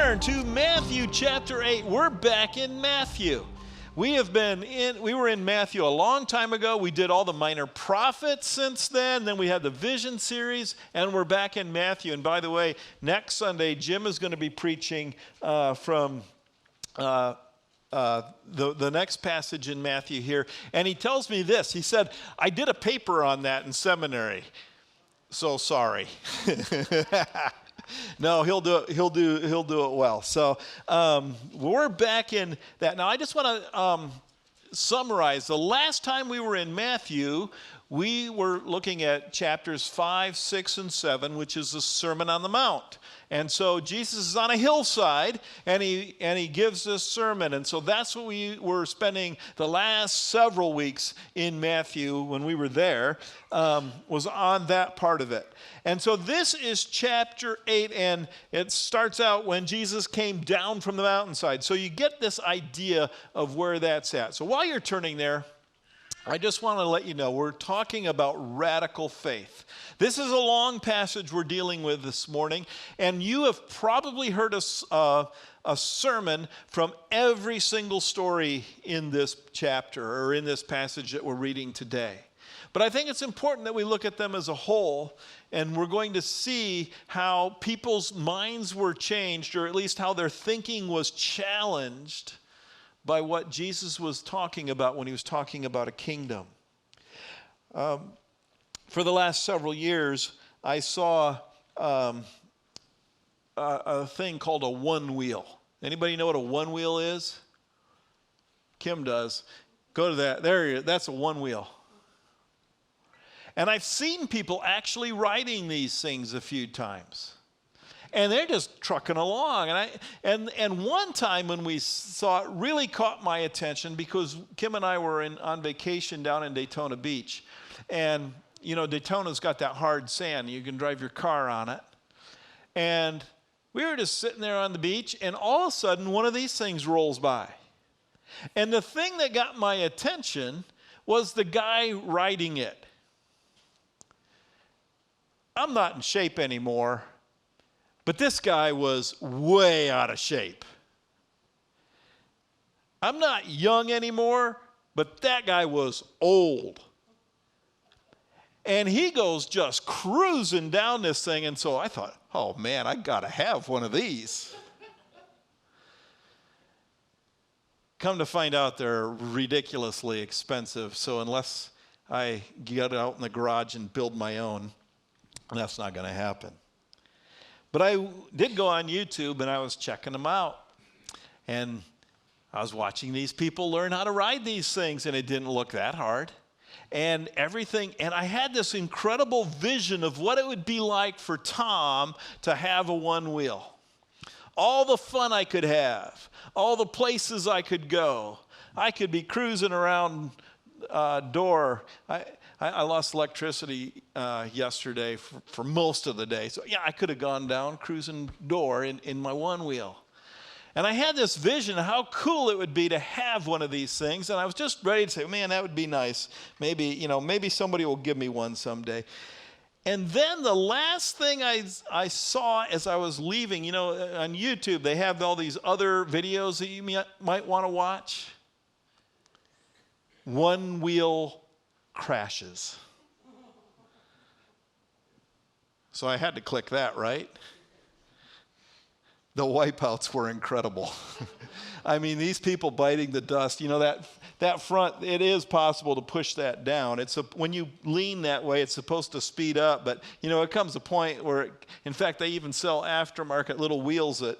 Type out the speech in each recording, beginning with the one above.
turn to Matthew chapter 8. We're back in Matthew. We were in Matthew a long time ago. We did all the minor prophets since then. Then we had the vision series, and we're back in Matthew. And by the way, next Sunday, Jim is going to be preaching from the next passage in Matthew here. And he tells me this. He said, I did a paper on that in seminary. So sorry. No, he'll do it well. So we're back in that. Now I just want to summarize. The last time we were in Matthew, we were looking at chapters 5, 6, and 7, which is the Sermon on the Mount. And so Jesus is on a hillside, and he gives this sermon. And so that's what we were spending the last several weeks in Matthew when we were there, was on that part of it. And so this is chapter 8, and it starts out when Jesus came down from the mountainside. So you get this idea of where that's at. So while you're turning there, I just want to let you know we're talking about radical faith. This is a long passage we're dealing with this morning, and you have probably heard a sermon from every single story in this chapter or in this passage that we're reading today. But I think it's important that we look at them as a whole, and we're going to see how people's minds were changed, or at least how their thinking was challenged by what Jesus was talking about when he was talking about a kingdom. For the last several years, I saw a thing called a one wheel. Anybody know what a one wheel is? Kim does. Go to that. That's a one wheel. And I've seen people actually riding these things a few times. And they're just trucking along. And one time when we saw it, really caught my attention because Kim and I were on vacation down in Daytona Beach. And, you know, Daytona's got that hard sand. You can drive your car on it. And we were just sitting there on the beach, and all of a sudden, one of these things rolls by. And the thing that got my attention was the guy riding it. I'm not in shape anymore, but this guy was way out of shape. I'm not young anymore, but that guy was old. And he goes just cruising down this thing, and so I thought, oh man, I got to have one of these. Come to find out they're ridiculously expensive, so unless I get out in the garage and build my own, that's not going to happen. But I did go on YouTube, and I was checking them out. And I was watching these people learn how to ride these things, and it didn't look that hard. And everything, and I had this incredible vision of what it would be like for Tom to have a one wheel. All the fun I could have, all the places I could go. I could be cruising around Door. I lost electricity yesterday for most of the day. So yeah, I could have gone down cruising Door in my one wheel. And I had this vision of how cool it would be to have one of these things. And I was just ready to say, man, that would be nice. Maybe somebody will give me one someday. And then the last thing I saw as I was leaving, you know, on YouTube, they have all these other videos that you might want to watch. One wheel crashes. So I had to click that, right? The wipeouts were incredible. I mean, these people biting the dust, you know, that front, it is possible to push that down. When you lean that way, it's supposed to speed up, but, you know, it comes a point where, in fact, they even sell aftermarket little wheels that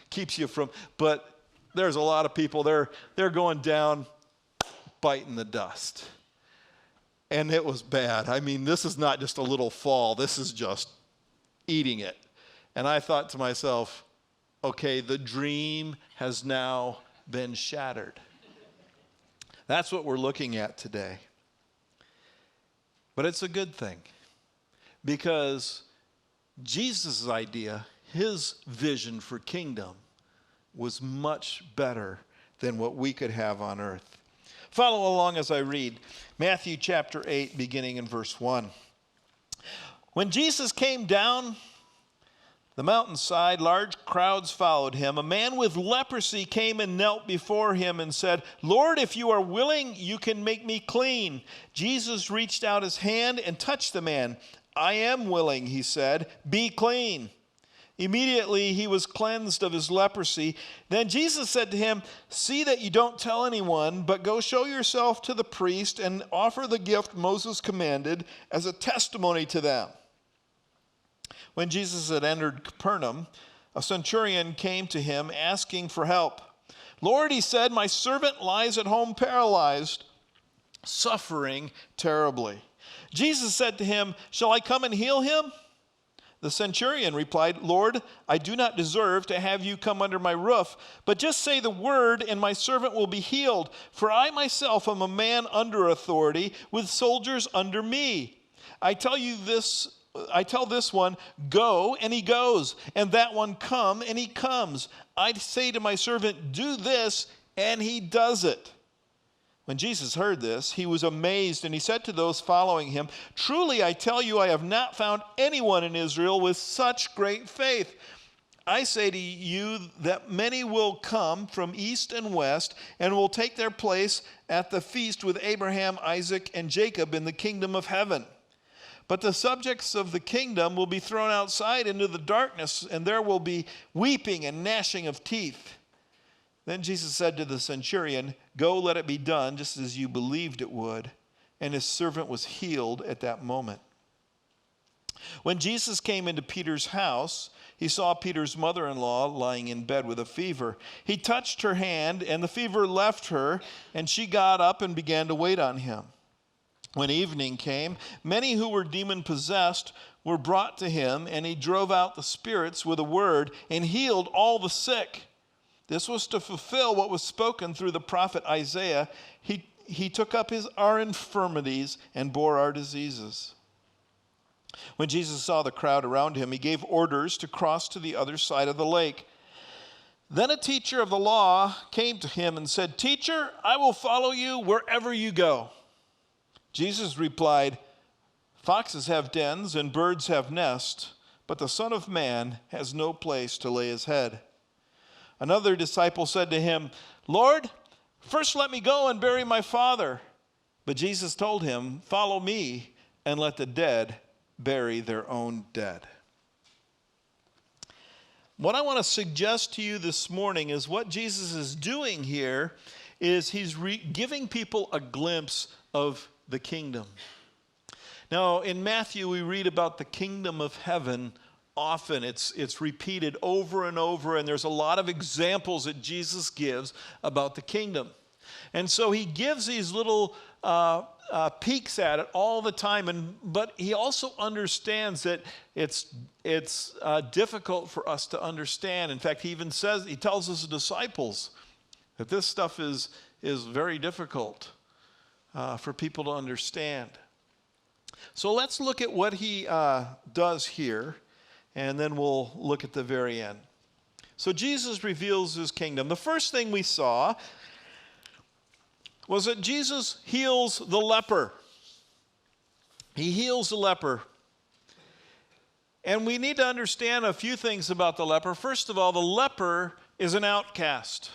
keeps you from, but there's a lot of people, they're going down, biting the dust. And it was bad. I mean, this is not just a little fall. This is just eating it. And I thought to myself, okay, the dream has now been shattered. That's what we're looking at today. But it's a good thing because Jesus' idea, his vision for kingdom, was much better than what we could have on earth. Follow along as I read Matthew chapter 8, beginning in verse 1. When Jesus came down the mountainside, large crowds followed him. A man with leprosy came and knelt before him and said, "Lord, if you are willing, you can make me clean." Jesus reached out his hand and touched the man. "I am willing," he said. "Be clean." Immediately he was cleansed of his leprosy. Then Jesus said to him, "See that you don't tell anyone, but go show yourself to the priest and offer the gift Moses commanded as a testimony to them." When Jesus had entered Capernaum, a centurion came to him asking for help. "Lord," he said, "my servant lies at home paralyzed, suffering terribly." Jesus said to him, "Shall I come and heal him?" The centurion replied, "Lord, I do not deserve to have you come under my roof, but just say the word and my servant will be healed. For I myself am a man under authority with soldiers under me. I tell this one, go, and he goes, and that one, come, and he comes. I say to my servant, do this, and he does it." When Jesus heard this, he was amazed, and he said to those following him, "Truly I tell you, I have not found anyone in Israel with such great faith. I say to you that many will come from east and west and will take their place at the feast with Abraham, Isaac, and Jacob in the kingdom of heaven. But the subjects of the kingdom will be thrown outside into the darkness, and there will be weeping and gnashing of teeth." Then Jesus said to the centurion, "Go, let it be done just as you believed it would." And his servant was healed at that moment. When Jesus came into Peter's house, he saw Peter's mother-in-law lying in bed with a fever. He touched her hand, and the fever left her, and she got up and began to wait on him. When evening came, many who were demon-possessed were brought to him, and he drove out the spirits with a word and healed all the sick. This was to fulfill what was spoken through the prophet Isaiah. He took up our infirmities and bore our diseases. When Jesus saw the crowd around him, he gave orders to cross to the other side of the lake. Then a teacher of the law came to him and said, "Teacher, I will follow you wherever you go." Jesus replied, "Foxes have dens and birds have nests, but the Son of Man has no place to lay his head." Another disciple said to him, "Lord, first let me go and bury my father." But Jesus told him, "Follow me and let the dead bury their own dead." What I want to suggest to you this morning is what Jesus is doing here is he's giving people a glimpse of the kingdom. Now, in Matthew, we read about the kingdom of heaven often. It's repeated over and over, and there's a lot of examples that Jesus gives about the kingdom. And so he gives these little peeks at it all the time, but he also understands that it's difficult for us to understand. In fact, he tells his disciples that this stuff is very difficult for people to understand. So let's look at what he does here, and then we'll look at the very end. So Jesus reveals his kingdom. The first thing we saw was that Jesus heals the leper. He heals the leper. And we need to understand a few things about the leper. First of all, the leper is an outcast.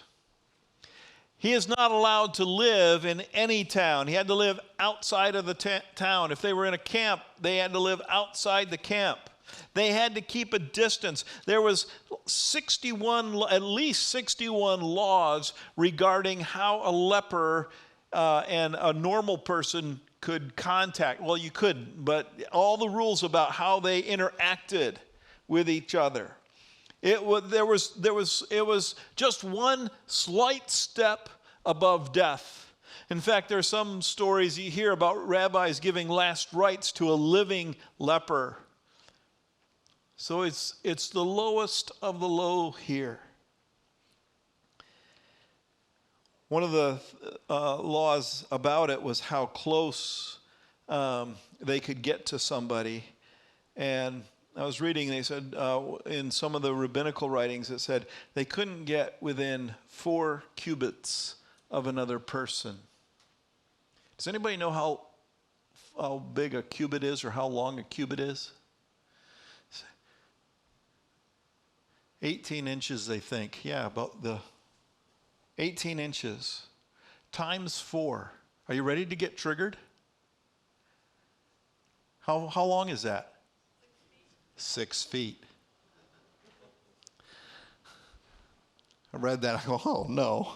He is not allowed to live in any town. He had to live outside of the town. If they were in a camp, they had to live outside the camp. They had to keep a distance. There was at least 61 laws regarding how a leper and a normal person could contact. Well, you couldn't, but all the rules about how they interacted with each other. It was just one slight step above death. In fact, there are some stories you hear about rabbis giving last rites to a living leper. So it's the lowest of the low here. One of the laws about it was how close they could get to somebody. And I was reading, they said in some of the rabbinical writings, it said they couldn't get within 4 cubits of another person. Does anybody know how big a cubit is or how long a cubit is? 18 inches, they think. Yeah, about the 18 inches times 4. Are you ready to get triggered? How long is that? 6 feet. I read that. I go, oh no.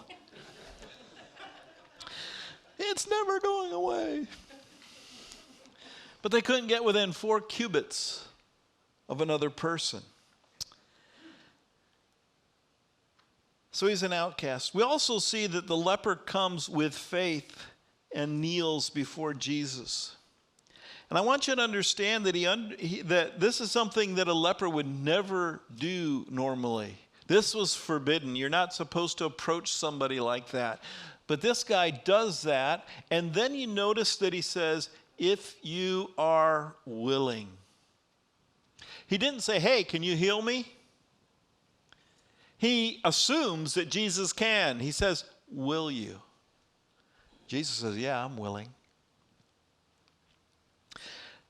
It's never going away. But they couldn't get within 4 cubits of another person. So he's an outcast. We also see that the leper comes with faith and kneels before Jesus. And I want you to understand that that this is something that a leper would never do normally. This was forbidden. You're not supposed to approach somebody like that. But this guy does that, and then you notice that he says, if you are willing. He didn't say, hey, can you heal me? He assumes that Jesus can. He says, will you? Jesus says, yeah, I'm willing.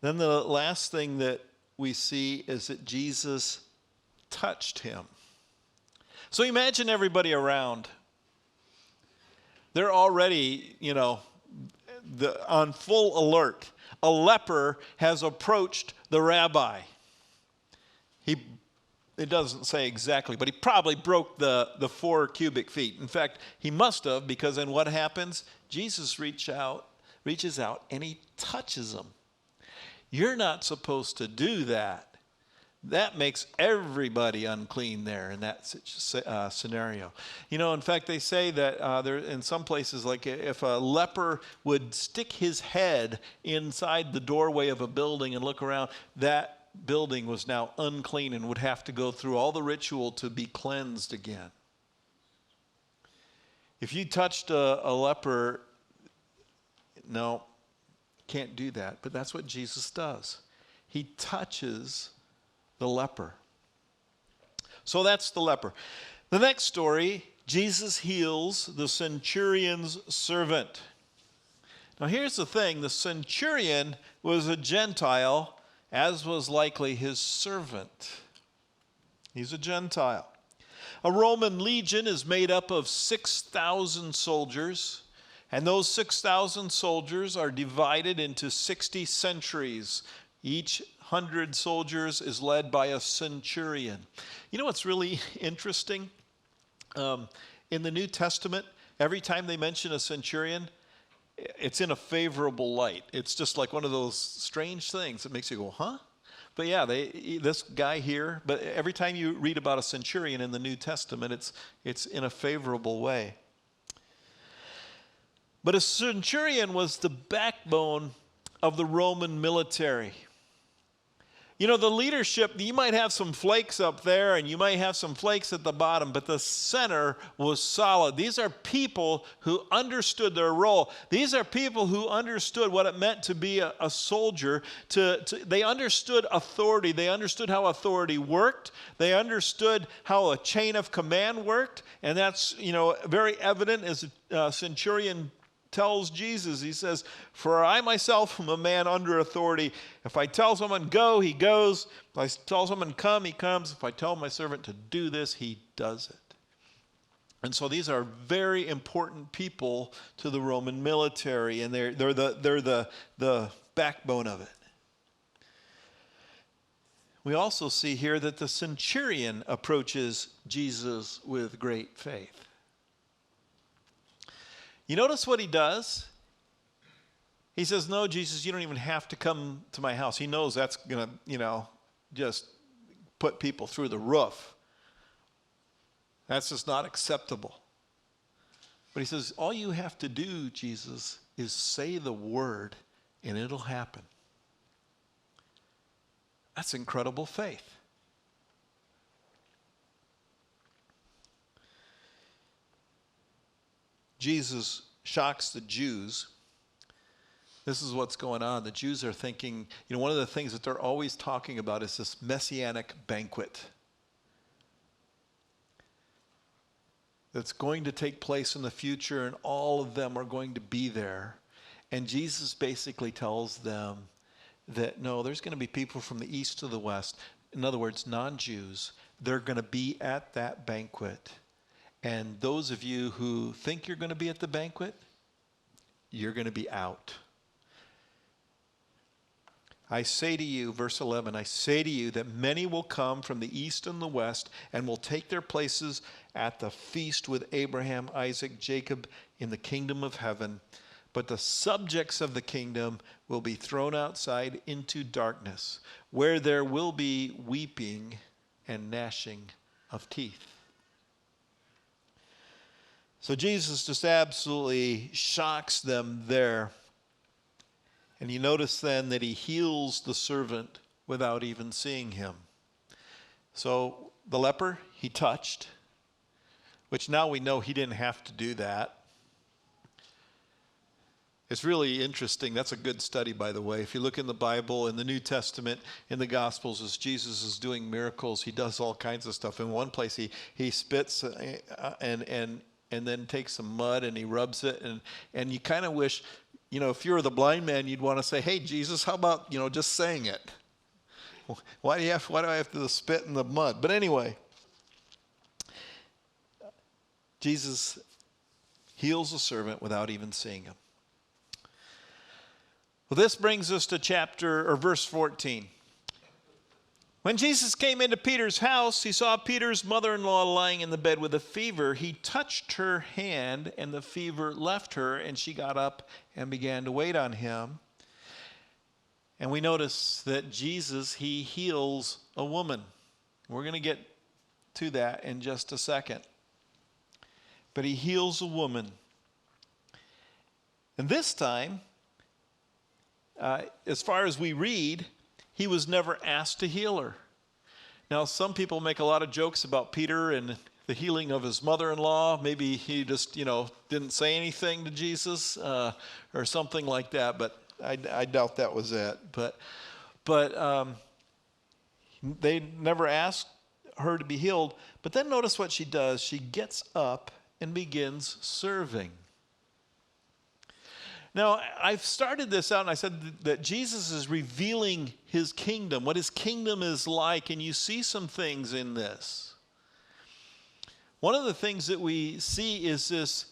Then the last thing that we see is that Jesus touched him. So imagine everybody around. They're already, on full alert. A leper has approached the rabbi. It doesn't say exactly, but he probably broke the 4 cubic feet. In fact, he must have, because then what happens? Jesus reaches out and he touches him. You're not supposed to do that. That makes everybody unclean there in that scenario. In fact, they say that there in some places, like if a leper would stick his head inside the doorway of a building and look around, that building was now unclean and would have to go through all the ritual to be cleansed again. If you touched a leper, no, can't do that. But that's what Jesus does. He touches the leper. So that's the leper. The next story, Jesus heals the centurion's servant. Now here's the thing, the centurion was a Gentile, as was likely his servant. He's a Gentile. A Roman legion is made up of 6,000 soldiers, and those 6,000 soldiers are divided into 60 centuries. Each 100 soldiers is led by a centurion. You know what's really interesting? In the New Testament, every time they mention a centurion, it's in a favorable light. It's just like one of those strange things that makes you go, huh? But yeah, this guy here, but every time you read about a centurion in the New Testament, it's in a favorable way. But a centurion was the backbone of the Roman military. The leadership, you might have some flakes up there and you might have some flakes at the bottom, but the center was solid. These are people who understood their role. These are people who understood what it meant to be a soldier. They understood authority. They understood how authority worked. They understood how a chain of command worked. And that's, very evident as a centurion tells Jesus. He says, for I myself am a man under authority. If I tell someone go, he goes. If I tell someone come, he comes. If I tell my servant to do this, he does it. And so these are very important people to the Roman military, and they're the backbone of it. We also see here that the centurion approaches Jesus with great faith. You notice what he does? He says, no, Jesus, you don't even have to come to my house. He knows that's going to, just put people through the roof. That's just not acceptable. But he says, all you have to do, Jesus, is say the word and it'll happen. That's incredible faith. Jesus shocks the Jews. This is what's going on. The Jews are thinking, one of the things that they're always talking about is this messianic banquet that's going to take place in the future, and all of them are going to be there. And Jesus basically tells them that, no, there's going to be people from the east to the west, in other words, non-Jews, they're going to be at that banquet. And those of you who think you're going to be at the banquet, you're going to be out. I say to you, verse 11, I say to you that many will come from the east and the west and will take their places at the feast with Abraham, Isaac, Jacob in the kingdom of heaven. But the subjects of the kingdom will be thrown outside into darkness, where there will be weeping and gnashing of teeth. So Jesus just absolutely shocks them there. And you notice then that he heals the servant without even seeing him. So the leper, he touched, which now we know he didn't have to do that. It's really interesting. That's a good study, by the way. If you look in the Bible, in the New Testament, in the Gospels, as Jesus is doing miracles, he does all kinds of stuff. In one place, he spits and then takes some mud and he rubs it. And you kind of wish, if you were the blind man, you'd want to say, hey, Jesus, how about, just saying it? Why do I have to spit in the mud? But anyway, Jesus heals the servant without even seeing him. Well, this brings us to verse 14. When Jesus came into Peter's house, he saw Peter's mother-in-law lying in the bed with a fever. He touched her hand, and the fever left her, and she got up and began to wait on him. And we notice that Jesus, he heals a woman. We're going to get to that in just a second. But he heals a woman. And this time, as far as we read, he was never asked to heal her. Now, some people make a lot of jokes about Peter and the healing of his mother-in-law. Maybe he just, didn't say anything to Jesus or something like that. But I doubt that was it. But they never asked her to be healed. But then notice what she does. She gets up and begins serving. Now, I've started this out and I said that Jesus is revealing his kingdom, what his kingdom is like, and you see some things in this. One of the things that we see is this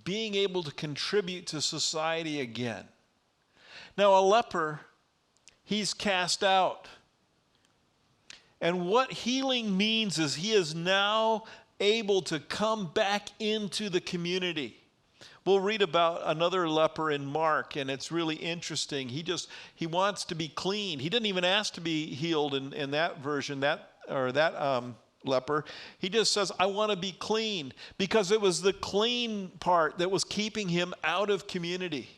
being able to contribute to society again. Now, a leper, he's cast out. And what healing means is he is now able to come back into the community. We'll read about another leper in Mark, and it's really interesting. He wants to be clean. He didn't even ask to be healed in that version, that leper. He just says, I want to be clean, because it was the clean part that was keeping him out of community.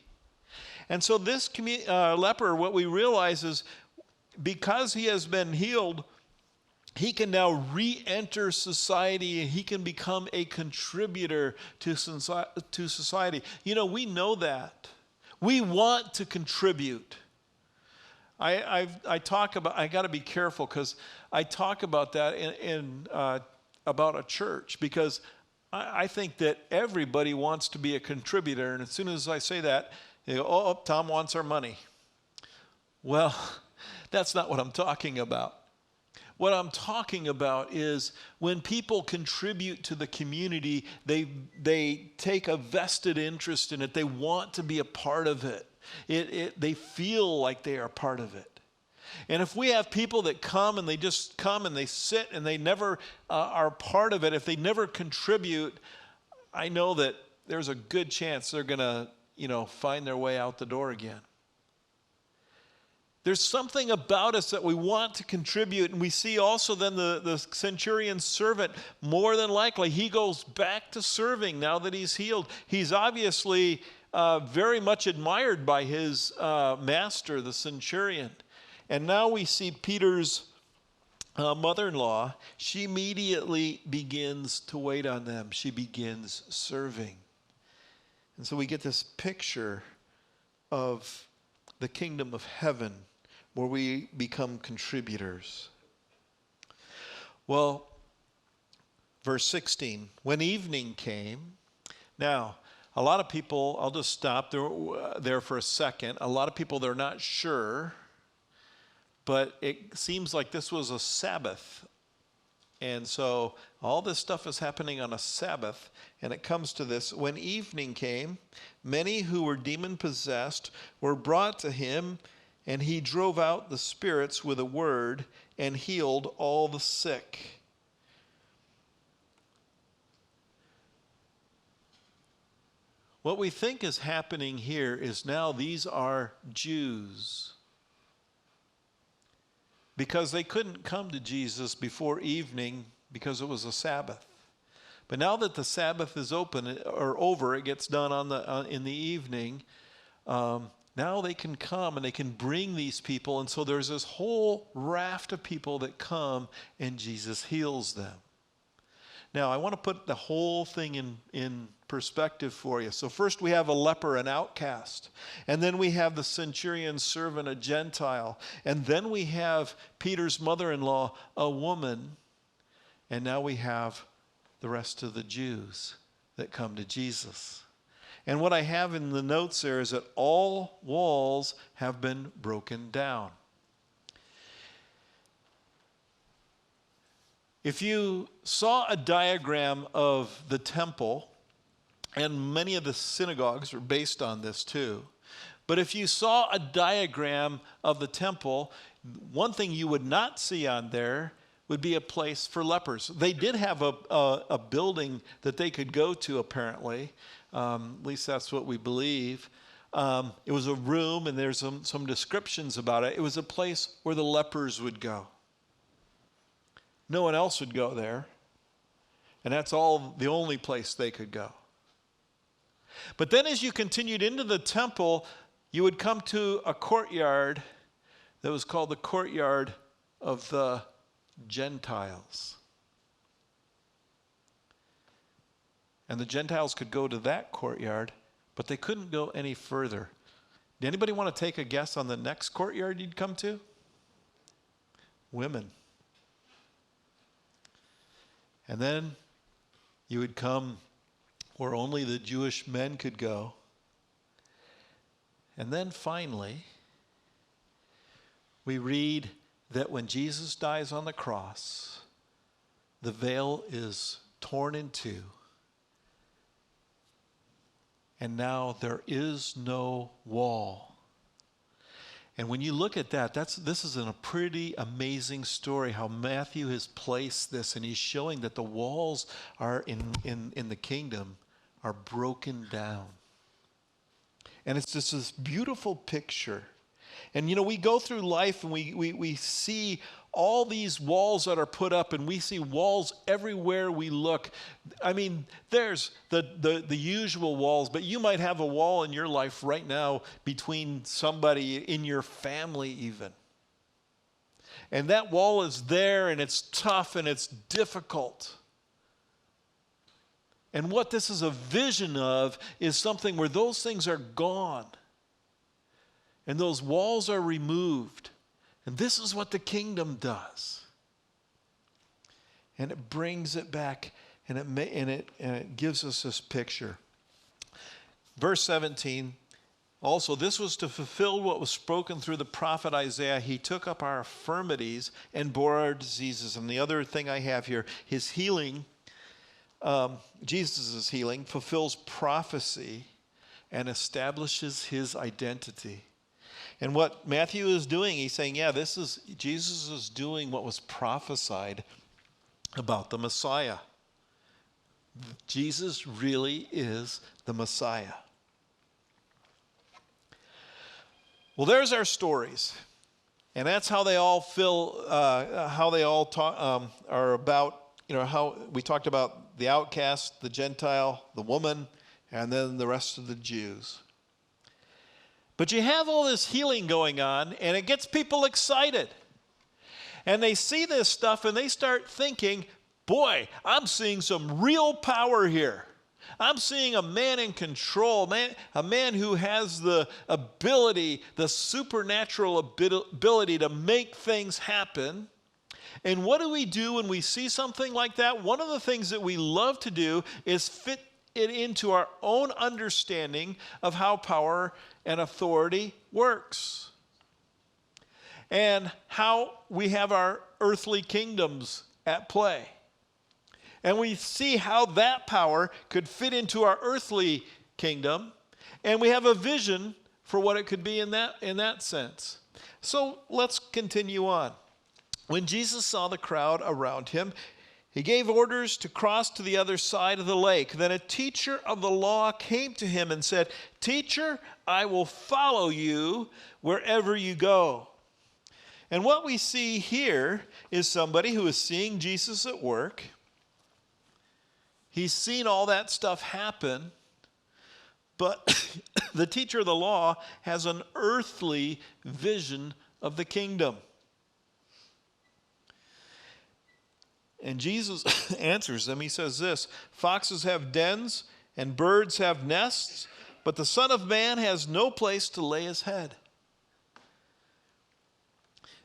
And so this leper, what we realize is because he has been healed, he can now re-enter society and he can become a contributor to society. We know that. We want to contribute. I got to be careful because I talk about that about a church, because I think that everybody wants to be a contributor. And as soon as I say that, they go, oh, Tom wants our money. Well, that's not what I'm talking about. What I'm talking about is when people contribute to the community, they take a vested interest in it. They want to be a part of it. They feel like they are part of it. And if we have people that come and they just come and they sit and they never are part of it, if they never contribute, I know that there's a good chance they're going to, find their way out the door again. There's something about us that we want to contribute. And we see also then the centurion's servant, more than likely, he goes back to serving now that he's healed. He's obviously very much admired by his master, the centurion. And now we see Peter's mother-in-law. She immediately begins to wait on them. She begins serving. And so we get this picture of the kingdom of heaven, where we become contributors. Well, verse 16, when evening came, now, a lot of people, I'll just stop there for a second. A lot of people, they're not sure, but it seems like this was a Sabbath And so all this stuff is happening on a Sabbath, and it comes to this. When evening came, many who were demon-possessed were brought to him, and he drove out the spirits with a word and healed all the sick. What we think is happening here is now these are Jews, because they couldn't come to Jesus before evening because it was a Sabbath. But now that the Sabbath is open or over, it gets done in the evening. Now they can come and they can bring these people, and so there's this whole raft of people that come, and Jesus heals them. Now I want to put the whole thing in perspective for you. So first we have a leper, an outcast. And then we have the centurion's servant, a Gentile. And then we have Peter's mother-in-law, a woman. And now we have the rest of the Jews that come to Jesus. And what I have in the notes there is that all walls have been broken down. If you saw a diagram of the temple, and many of the synagogues are based on this too, but if you saw a diagram of the temple, one thing you would not see on there would be a place for lepers. They did have a building that they could go to, apparently. At least that's what we believe. It was a room, and there's some descriptions about it. It was a place where the lepers would go. No one else would go there, and that's the only place they could go. But then as you continued into the temple, you would come to a courtyard that was called the courtyard of the Gentiles. And the Gentiles could go to that courtyard, but they couldn't go any further. Did anybody want to take a guess on the next courtyard you'd come to? Women. And then you would come where only the Jewish men could go. And then finally, we read that when Jesus dies on the cross, the veil is torn in two. And now there is no wall. And when you look at that, this is a pretty amazing story, how Matthew has placed this, and he's showing that the walls are in the kingdom are broken down. And it's just this beautiful picture. And you know, we go through life and we see all these walls that are put up, and we see walls everywhere we look. I mean, there's the usual walls, but you might have a wall in your life right now between somebody in your family even. And that wall is there, and it's tough, and it's difficult. And what this is a vision of is something where those things are gone, and those walls are removed. And this is what the kingdom does. And it brings it back, and it gives us this picture. Verse 17, also, this was to fulfill what was spoken through the prophet Isaiah. He took up our infirmities and bore our diseases. And the other thing I have here, his healing, Jesus' healing, fulfills prophecy and establishes his identity. And what Matthew is doing, he's saying, yeah, Jesus is doing what was prophesied about the Messiah. Jesus really is the Messiah. Well, there's our stories. And that's how they all are about, how we talked about the outcast, the Gentile, the woman, and then the rest of the Jews. But you have all this healing going on, and it gets people excited. And they see this stuff, and they start thinking, boy, I'm seeing some real power here. I'm seeing a man in control, a man who has the ability, the supernatural ability to make things happen. And what do we do when we see something like that? One of the things that we love to do is fit it into our own understanding of how power and authority works, and how we have our earthly kingdoms at play. And we see how that power could fit into our earthly kingdom, and we have a vision for what it could be in that sense. So let's continue on. When Jesus saw the crowd around him, he gave orders to cross to the other side of the lake. Then a teacher of the law came to him and said, "Teacher, I will follow you wherever you go." And what we see here is somebody who is seeing Jesus at work. He's seen all that stuff happen, but the teacher of the law has an earthly vision of the kingdom. And Jesus answers them. He says this, "Foxes have dens and birds have nests, but the Son of Man has no place to lay his head."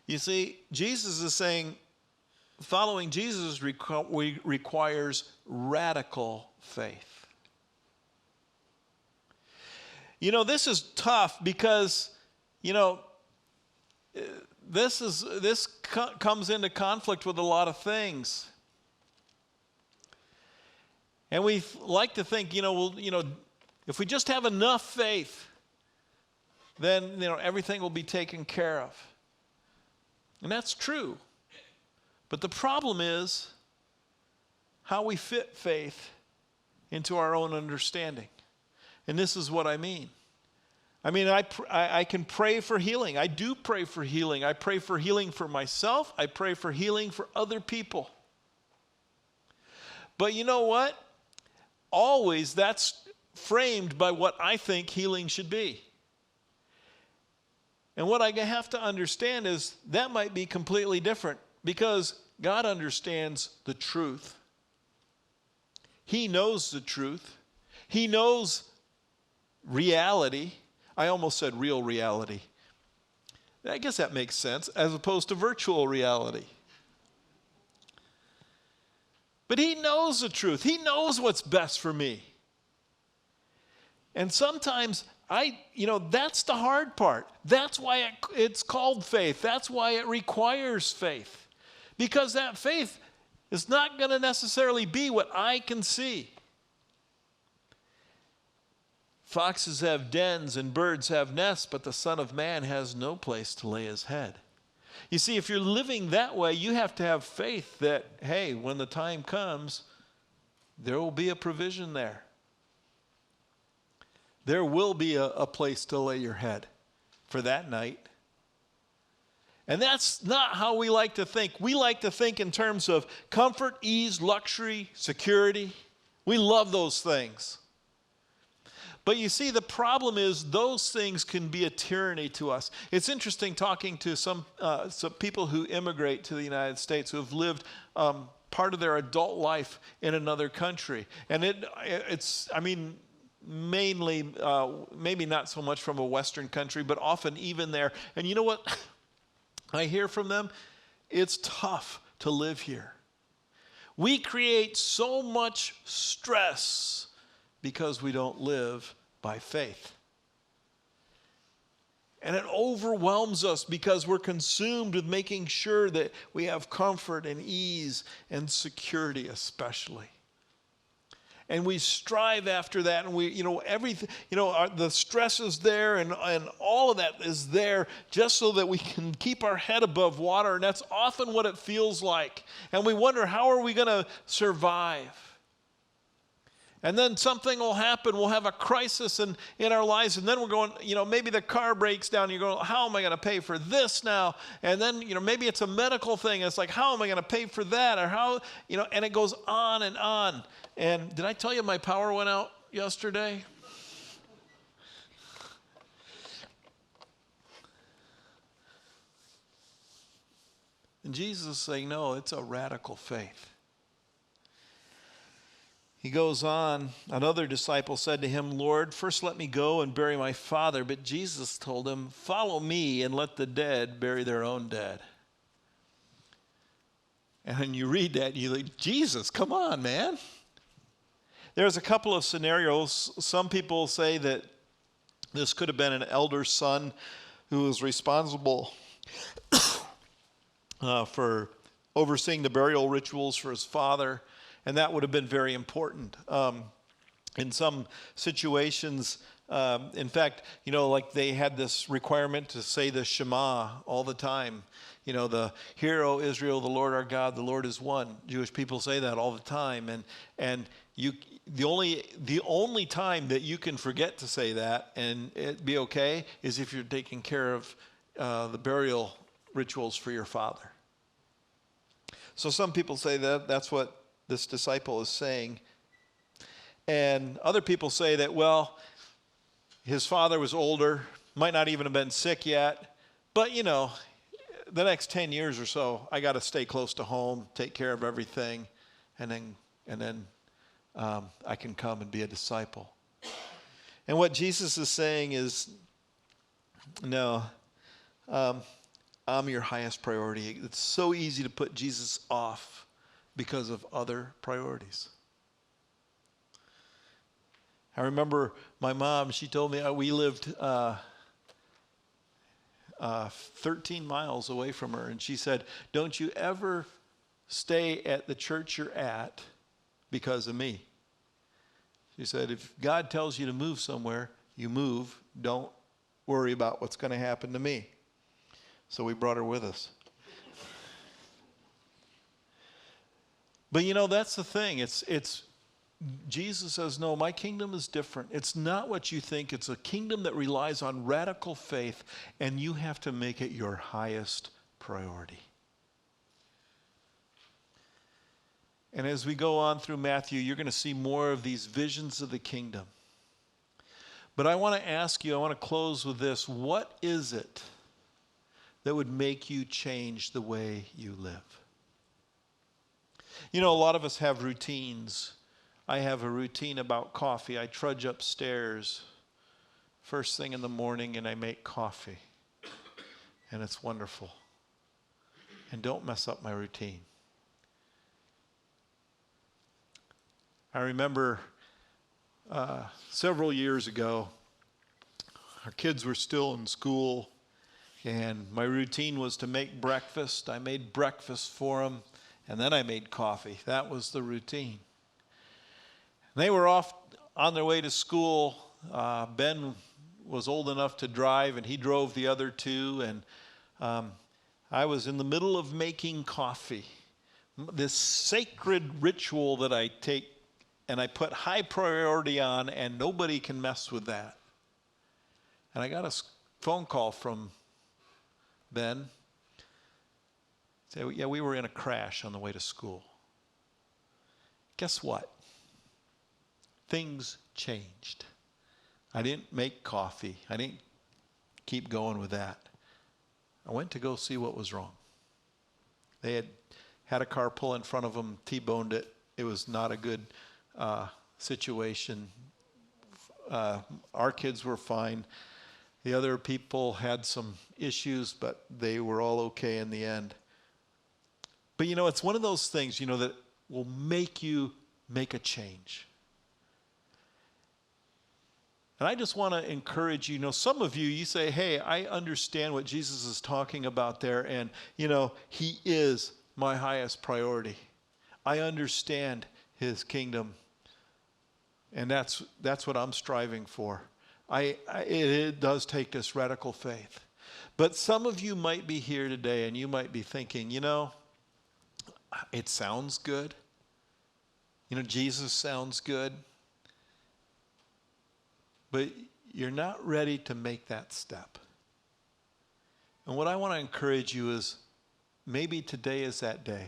You see, Jesus is saying following Jesus requires radical faith. You know, this is tough because, you know, this comes into conflict with a lot of things. And we like to think, if we just have enough faith, then, everything will be taken care of. And that's true. But the problem is how we fit faith into our own understanding. And this is what I mean. I can pray for healing. I do pray for healing. I pray for healing for myself. I pray for healing for other people. But you know what? Always that's framed by what I think healing should be. And what I have to understand is that might be completely different because God understands the truth. He knows the truth. He knows reality. I almost said real reality. I guess that makes sense, as opposed to virtual reality. But he knows the truth. He knows what's best for me. And sometimes that's the hard part. That's why it's called faith. That's why it requires faith. Because that faith is not going to necessarily be what I can see. Foxes have dens and birds have nests, but the Son of Man has no place to lay his head. You see, if you're living that way, you have to have faith that, hey, when the time comes, there will be a provision there. There will be a place to lay your head for that night. And that's not how we like to think. We like to think in terms of comfort, ease, luxury, security. We love those things. But you see, the problem is those things can be a tyranny to us. It's interesting talking to some people who immigrate to the United States, who have lived part of their adult life in another country. And it's mainly, maybe not so much from a Western country, but often even there. And you know what I hear from them? It's tough to live here. We create so much stress because we don't live by faith. And it overwhelms us because we're consumed with making sure that we have comfort and ease and security especially. And we strive after that, and everything, the stress is there, and all of that is there just so that we can keep our head above water, and that's often what it feels like. And we wonder, how are we going to survive? And then something will happen. We'll have a crisis in our lives, and then we're going, maybe the car breaks down, and you're going, how am I going to pay for this now? And then, maybe it's a medical thing. It's like, how am I going to pay for that? Or how, and it goes on and on. And did I tell you my power went out yesterday? And Jesus is saying, no, it's a radical faith. He goes on, another disciple said to him, "Lord, first let me go and bury my father." But Jesus told him, "Follow me and let the dead bury their own dead." And when you read that, you're like, Jesus, come on, man. There's a couple of scenarios. Some people say that this could have been an elder son who was responsible for overseeing the burial rituals for his father, and that would have been very important. In some situations, in fact, like they had this requirement to say the Shema all the time. The "Hear, O Israel, the Lord our God, the Lord is one." Jewish people say that all the time, and the only time that you can forget to say that and it be okay is if you're taking care of the burial rituals for your father. So some people say that that's what this disciple is saying. And other people say that, well, his father was older, might not even have been sick yet, but the next 10 years or so, I got to stay close to home, take care of everything, and then I can come and be a disciple. And what Jesus is saying is, no, I'm your highest priority. It's so easy to put Jesus off because of other priorities. I remember my mom, she told me we lived 13 miles away from her, and she said, "Don't you ever stay at the church you're at because of me." She said, "If God tells you to move somewhere, you move. Don't worry about what's going to happen to me." So we brought her with us. But that's the thing. It's Jesus says, no, my kingdom is different. It's not what you think. It's a kingdom that relies on radical faith, and you have to make it your highest priority. And as we go on through Matthew, you're going to see more of these visions of the kingdom. But I want to ask you, I want to close with this. What is it that would make you change the way you live? A lot of us have routines. I have a routine about coffee. I trudge upstairs first thing in the morning and I make coffee. And it's wonderful. And don't mess up my routine. I remember several years ago, our kids were still in school, and my routine was to make breakfast. I made breakfast for them, and then I made coffee. That was the routine. They were off on their way to school. Ben was old enough to drive, and he drove the other two, and I was in the middle of making coffee, this sacred ritual that I take and I put high priority on, and nobody can mess with that. And I got a phone call from Ben. Say, yeah, we were in a crash on the way to school. Guess what? Things changed. I didn't make coffee. I didn't keep going with that. I went to go see what was wrong. They had a car pull in front of them, T-boned it. It was not a good situation. Our kids were fine. The other people had some issues, but they were all okay in the end. But it's one of those things, that will make you make a change. And I just want to encourage you, some of you say, hey, I understand what Jesus is talking about there, and, he is my highest priority. I understand his kingdom, and that's what I'm striving for. It does take this radical faith. But some of you might be here today, and you might be thinking, it sounds good. Jesus sounds good. But you're not ready to make that step. And what I want to encourage you is maybe today is that day.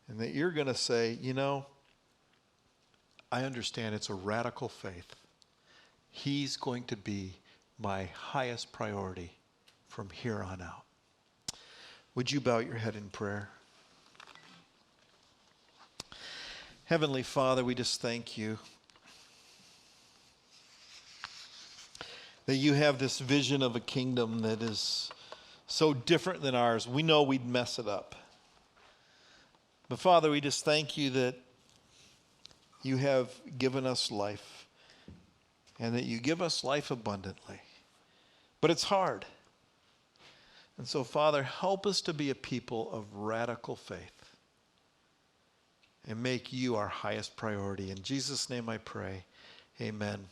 And that you're going to say, I understand it's a radical faith. He's going to be my highest priority from here on out. Would you bow your head in prayer? Heavenly Father, we just thank you that you have this vision of a kingdom that is so different than ours. We know we'd mess it up. But Father, we just thank you that you have given us life and that you give us life abundantly. But it's hard. And so, Father, help us to be a people of radical faith and make you our highest priority. In Jesus' name I pray, amen.